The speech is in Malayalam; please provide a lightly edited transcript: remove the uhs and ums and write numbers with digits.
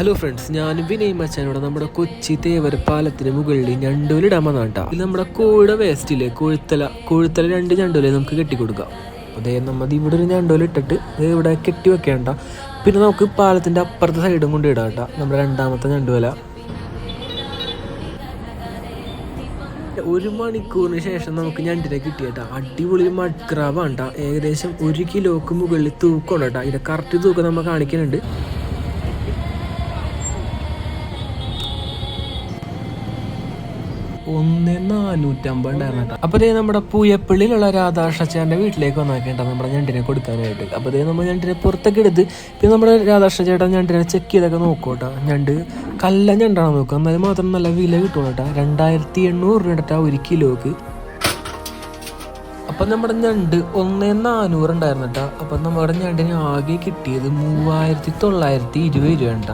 ഹലോ ഫ്രണ്ട്സ്, ഞാനും വിനയ് മച്ചാനോടെ നമ്മുടെ കൊച്ചി തേവര പാലത്തിന് മുകളിൽ ഞണ്ടൂലിടാൻ വന്നാട്ടാ. ഇത് നമ്മുടെ കോഴിയുടെ വേസ്റ്റില്ലേ, കൊഴുത്തല 2 ഞണ്ടൂലെ നമുക്ക് കെട്ടിക്കൊടുക്കാം. അതേ നമ്മൾ ഇവിടെ ഒരു ഞണ്ടൂല ഇട്ടിട്ട് ഇവിടെ കെട്ടി വെക്കേണ്ട. പിന്നെ നമുക്ക് പാലത്തിൻ്റെ അപ്പുറത്തെ സൈഡും കൊണ്ട് ഇടാം കേട്ടോ നമ്മുടെ രണ്ടാമത്തെ ഞണ്ടൂല. 1 മണിക്കൂറിന് ശേഷം നമുക്ക് ഞണ്ടിനെ കിട്ടിയേട്ടാ. അടിപൊളി മഡ് ക്രാബാണ് കേട്ടോ. ഏകദേശം 1 കിലോക്ക് മുകളിൽ തൂക്കമുണ്ട് കേട്ടോ. ഇതിൻ്റെ കറക്റ്റ് തൂക്കം നമ്മൾ കാണിക്കുന്നുണ്ട്. 1,450 ഉണ്ടായിരുന്നു കേട്ടോ. അപ്പോൾ നമ്മുടെ പൂയപ്പള്ളിയിലുള്ള രാധാകൃഷ്ണച്ചേട്ടൻ്റെ വീട്ടിലേക്ക് വന്നാക്കേണ്ട നമ്മുടെ ഞണ്ടിനെ കൊടുക്കാനായിട്ട്. അപ്പോൾ നമ്മൾ ഞണ്ടിനെ പുറത്തൊക്കെ എടുത്ത് പിന്നെ നമ്മുടെ രാധാകൃഷ്ണച്ചേട്ടൻ ഞണ്ടിനെ ചെക്ക് ചെയ്തൊക്കെ നോക്കും കേട്ടോ. ഞണ്ട് കല്ല ഞണ്ടാണ് നോക്കുക, എന്നാലും മാത്രം നല്ല വില കിട്ടും കേട്ടോ. 2,800 കേട്ടോ 1 കിലോക്ക്. അപ്പം നമ്മുടെ ഞണ്ട് 1,400 ഉണ്ടായിരുന്നു കേട്ടോ. അപ്പം നമ്മുടെ ഞണ്ടിന് ആകെ കിട്ടിയത് 3,920 രൂപ കേട്ടോ.